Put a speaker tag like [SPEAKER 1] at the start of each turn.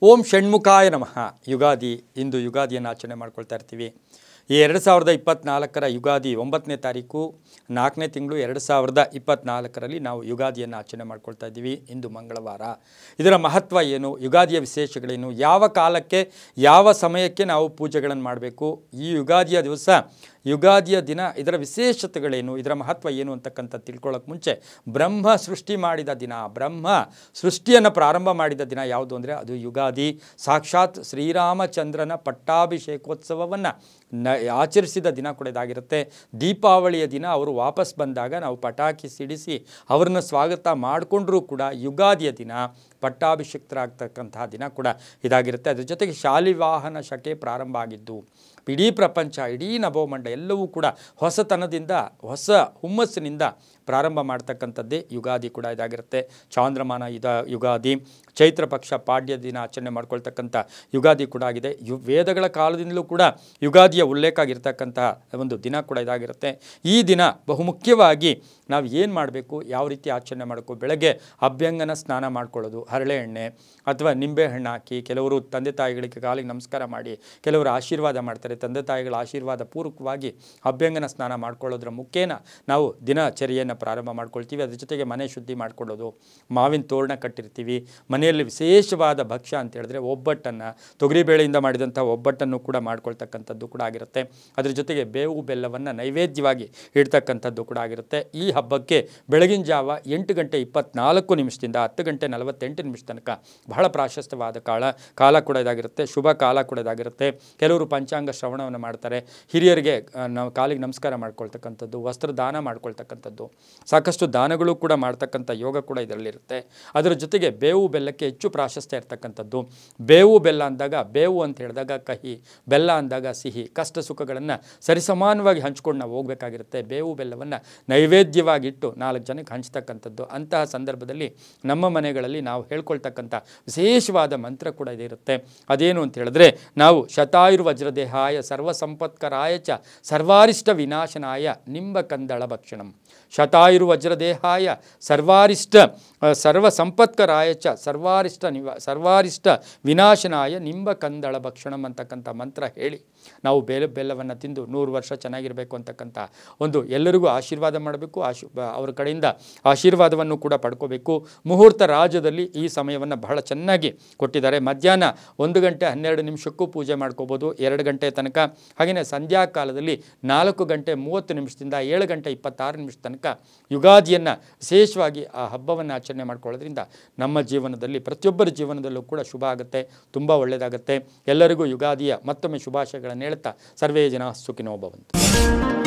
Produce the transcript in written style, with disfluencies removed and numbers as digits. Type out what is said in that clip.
[SPEAKER 1] ಓಂ ಷಣ್ಮುಖಾಯ ನಮಃ. ಯುಗಾದಿ. ಇಂದು ಯುಗಾದಿಯನ್ನು ಆಚರಣೆ ಮಾಡ್ಕೊಳ್ತಾ ಇರ್ತೀವಿ. ಈ 2024ರ ಯುಗಾದಿ 9ನೇ ತಾರೀಕು 4ನೇ ತಿಂಗಳು 2024ರಲ್ಲಿ ನಾವು ಯುಗಾದಿಯನ್ನು ಆಚರಣೆ ಮಾಡ್ಕೊಳ್ತಾ ಇದ್ದೀವಿ. ಇಂದು ಮಂಗಳವಾರ. ಇದರ ಮಹತ್ವ ಏನು, ಯುಗಾದಿಯ ವಿಶೇಷಗಳೇನು, ಯಾವ ಕಾಲಕ್ಕೆ ಯಾವ ಸಮಯಕ್ಕೆ ನಾವು ಪೂಜೆಗಳನ್ನು ಮಾಡಬೇಕು, ಈ ಯುಗಾದಿಯ ದಿವಸ ಯುಗಾದಿಯ ದಿನ ಇದರ ವಿಶೇಷತೆಗಳೇನು, ಇದರ ಮಹತ್ವ ಏನು ಅಂತಕ್ಕಂಥ ತಿಳ್ಕೊಳ್ಳೋಕೆ ಮುಂಚೆ ಬ್ರಹ್ಮ ಸೃಷ್ಟಿ ಮಾಡಿದ ದಿನ, ಬ್ರಹ್ಮ ಸೃಷ್ಟಿಯನ್ನು ಪ್ರಾರಂಭ ಮಾಡಿದ ದಿನ ಯಾವುದು ಅಂದರೆ ಅದು ಯುಗಾದಿ. ಸಾಕ್ಷಾತ್ ಶ್ರೀರಾಮಚಂದ್ರನ ಪಟ್ಟಾಭಿಷೇಕೋತ್ಸವವನ್ನು ಆಚರಿಸಿದ ದಿನ ಕೂಡ ಇದಾಗಿರುತ್ತೆ. ದೀಪಾವಳಿಯ ದಿನ ಅವರು ವಾಪಸ್ ಬಂದಾಗ ನಾವು ಪಟಾಕಿ ಸಿಡಿಸಿ ಅವ್ರನ್ನ ಸ್ವಾಗತ ಮಾಡಿಕೊಂಡ್ರೂ ಕೂಡ ಯುಗಾದಿಯ ದಿನ ಪಟ್ಟಾಭಿಷಿಕ್ತರಾಗ್ತಕ್ಕಂತಹ ದಿನ ಕೂಡ ಇದಾಗಿರುತ್ತೆ. ಅದ್ರ ಜೊತೆಗೆ ಶಾಲಿವಾಹನ ಶಕೆ ಪ್ರಾರಂಭ ಆಗಿದ್ದು, ಇಡೀ ಪ್ರಪಂಚ, ಇಡೀ ನಭೋಮಂಡ ಎಲ್ಲವೂ ಕೂಡ ಹೊಸತನದಿಂದ, ಹೊಸ ಹುಮ್ಮಸ್ಸಿನಿಂದ ಪ್ರಾರಂಭ ಮಾಡ್ತಕ್ಕಂಥದ್ದೇ ಯುಗಾದಿ ಕೂಡ ಇದಾಗಿರುತ್ತೆ. ಚಾಂದ್ರಮಾನ ಯುಗಾದಿ, ಚೈತ್ರ ಪಕ್ಷ ಪಾಡ್ಯ ದಿನ ಆಚರಣೆ ಮಾಡ್ಕೊಳ್ತಕ್ಕಂಥ ಯುಗಾದಿ ಕೂಡ ಆಗಿದೆ. ವೇದಗಳ ಕಾಲದಿಂದಲೂ ಕೂಡ ಯುಗಾದಿಯ ಉಲ್ಲೇಖ ಆಗಿರ್ತಕ್ಕಂತಹ ಒಂದು ದಿನ ಕೂಡ ಇದಾಗಿರುತ್ತೆ. ಈ ದಿನ ಬಹುಮುಖ್ಯವಾಗಿ ನಾವು ಏನು ಮಾಡಬೇಕು, ಯಾವ ರೀತಿ ಆಚರಣೆ ಮಾಡಬೇಕು, ಬೆಳಗ್ಗೆ ಅಭ್ಯಂಗನ ಸ್ನಾನ ಮಾಡ್ಕೊಳ್ಳೋದು, ಹರಳೆ ಎಣ್ಣೆ ಅಥವಾ ನಿಂಬೆ ಹಣ್ಣು ಹಾಕಿ, ಕೆಲವರು ತಂದೆ ತಾಯಿಗಳಿಗೆ ಕಾಲಿಗೆ ನಮಸ್ಕಾರ ಮಾಡಿ, ಕೆಲವರು ಆಶೀರ್ವಾದ ಮಾಡ್ತಾರೆ. ತಂದೆ ತಾಯಿಗಳ ಆಶೀರ್ವಾದ ಪೂರ್ವಕವಾಗಿ ಅಭ್ಯಂಗನ ಸ್ನಾನ ಮಾಡ್ಕೊಳ್ಳೋದ್ರ ಮುಖೇನ ನಾವು ದಿನಚರಿಯನ್ನು ಪ್ರಾರಂಭ ಮಾಡ್ಕೊಳ್ತೀವಿ. ಅದ್ರ ಜೊತೆಗೆ ಮನೆ ಶುದ್ಧಿ ಮಾಡ್ಕೊಳ್ಳೋದು, ಮಾವಿನ ತೋರಣ ಕಟ್ಟಿರ್ತೀವಿ. ಮನೆಯಲ್ಲಿ ವಿಶೇಷವಾದ ಭಕ್ಷ್ಯ ಅಂತ ಹೇಳಿದ್ರೆ ಒಬ್ಬಟ್ಟನ್ನು, ತೊಗರಿಬೇಳೆಯಿಂದ ಮಾಡಿದಂಥ ಒಬ್ಬಟ್ಟನ್ನು ಕೂಡ ಮಾಡ್ಕೊಳ್ತಕ್ಕಂಥದ್ದು ಕೂಡ ಆಗಿರುತ್ತೆ. ಅದ್ರ ಜೊತೆಗೆ ಬೇವು ಬೆಲ್ಲವನ್ನು ನೈವೇದ್ಯವಾಗಿ ಇಡ್ತಕ್ಕಂಥದ್ದು ಕೂಡ ಆಗಿರುತ್ತೆ. ಈ ಹಬ್ಬಕ್ಕೆ ಬೆಳಗಿನ ಜಾವ 8:24 10:48 ತನಕ ಬಹಳ ಪ್ರಾಶಸ್ತ್ಯವಾದ ಕಾಲ ಕೂಡ ಇದಾಗಿರುತ್ತೆ. ಶುಭ ಕಾಲ ಕೂಡ ಇದಾಗಿರುತ್ತೆ. ಕೆಲವರು ಪಂಚಾಂಗ ಶ್ರವಣವನ್ನು ಮಾಡ್ತಾರೆ. ಹಿರಿಯರಿಗೆ ನಾವು ಕಾಲಿಗೆ ನಮಸ್ಕಾರ ಮಾಡ್ಕೊಳ್ತಕ್ಕಂಥದ್ದು, ವಸ್ತ್ರದಾನ ಮಾಡ್ಕೊಳ್ತಕ್ಕಂಥದ್ದು, ಸಾಕಷ್ಟು ದಾನಗಳು ಕೂಡ ಮಾಡ್ತಕ್ಕಂಥ ಯೋಗ ಕೂಡ ಇದರಲ್ಲಿರುತ್ತೆ. ಅದರ ಜೊತೆಗೆ ಬೇವು ಬೆಲ್ಲಕ್ಕೆ ಹೆಚ್ಚು ಪ್ರಾಶಸ್ತ್ಯ ಇರ್ತಕ್ಕಂಥದ್ದು. ಬೇವು ಬೆಲ್ಲ ಅಂದಾಗ, ಬೇವು ಅಂತ ಹೇಳಿದಾಗ ಕಹಿ, ಬೆಲ್ಲ ಅಂದಾಗ ಸಿಹಿ, ಕಷ್ಟ ಸುಖಗಳನ್ನು ಸರಿಸಮಾನವಾಗಿ ಹಂಚ್ಕೊಂಡು ನಾವು ಹೋಗಬೇಕಾಗಿರುತ್ತೆ. ಬೇವು ಬೆಲ್ಲವನ್ನು ನೈವೇದ್ಯವಾಗಿಟ್ಟು 4 ಜನಕ್ಕೆ ಹಂಚ್ತಕ್ಕಂಥದ್ದು. ಅಂತಹ ಸಂದರ್ಭದಲ್ಲಿ ನಮ್ಮ ಮನೆಗಳಲ್ಲಿ ನಾವು ಹೇಳ್ಕೊಳ್ತಕ್ಕಂಥ ವಿಶೇಷವಾದ ಮಂತ್ರ ಕೂಡ ಇದಿರುತ್ತೆ. ಅದೇನು ಅಂತ ಹೇಳಿದ್ರೆ, ನಾವು ಶತಾಯುರ್ವಜ್ರದೇಹಾಯ ಸರ್ವಸಂಪತ್ಕರಾಯ ಚ ಸರ್ವಾರಿಷ್ಟ ವಿನಾಶನಾಯ ನಿಂಬ ಕಂದಳ ಭಕ್ಷಣಂ. ಶತಾಯುರ್ವಜ್ರದೇಹಾಯ ಸರ್ವಸಂಪತ್ಕರಾಯ ಚ ಸರ್ವಾರಿಷ್ಟ ವಿನಾಶನಾಯ ನಿಂಬ ಕಂದಳ ಭಕ್ಷಣಂ ಅಂತಕ್ಕಂಥ ಮಂತ್ರ ಹೇಳಿ ನಾವು ಬೆಲ್ಲವನ್ನು ತಿಂದು 100 ವರ್ಷ ಚೆನ್ನಾಗಿರಬೇಕು ಅಂತಕ್ಕಂಥ ಒಂದು ಎಲ್ಲರಿಗೂ ಆಶೀರ್ವಾದ ಮಾಡಬೇಕು. ಅವರ ಕಡೆಯಿಂದ ಆಶೀರ್ವಾದವನ್ನು ಕೂಡ ಪಡ್ಕೋಬೇಕು. ಮುಹೂರ್ತ ರಾಜ್ಯದಲ್ಲಿ ಈ ಸಮಯವನ್ನು ಬಹಳ ಚೆನ್ನಾಗಿ ಕೊಟ್ಟಿದ್ದಾರೆ. ಮಧ್ಯಾಹ್ನ 1:12 ಪೂಜೆ ಮಾಡ್ಕೋಬೋದು, 2 ಗಂಟೆ ತನಕ. ಹಾಗೆಯೇ ಸಂಧ್ಯಾ ಕಾಲದಲ್ಲಿ 4:30 7:26 ತನಕ ಯುಗಾದಿಯನ್ನು ವಿಶೇಷವಾಗಿ ಆ ಹಬ್ಬವನ್ನು ಆಚರಣೆ ಮಾಡ್ಕೊಳ್ಳೋದ್ರಿಂದ ನಮ್ಮ ಜೀವನದಲ್ಲಿ, ಪ್ರತಿಯೊಬ್ಬರ ಜೀವನದಲ್ಲೂ ಕೂಡ ಶುಭ ಆಗುತ್ತೆ, ತುಂಬ ಒಳ್ಳೆಯದಾಗುತ್ತೆ. ಎಲ್ಲರಿಗೂ ಯುಗಾದಿಯ ಮತ್ತೊಮ್ಮೆ ಶುಭಾಶಯಗಳನ್ನು ಹೇಳ್ತಾ ಸರ್ವೇ ಜನ ಸುಖಿನೋ ಭವಂತು.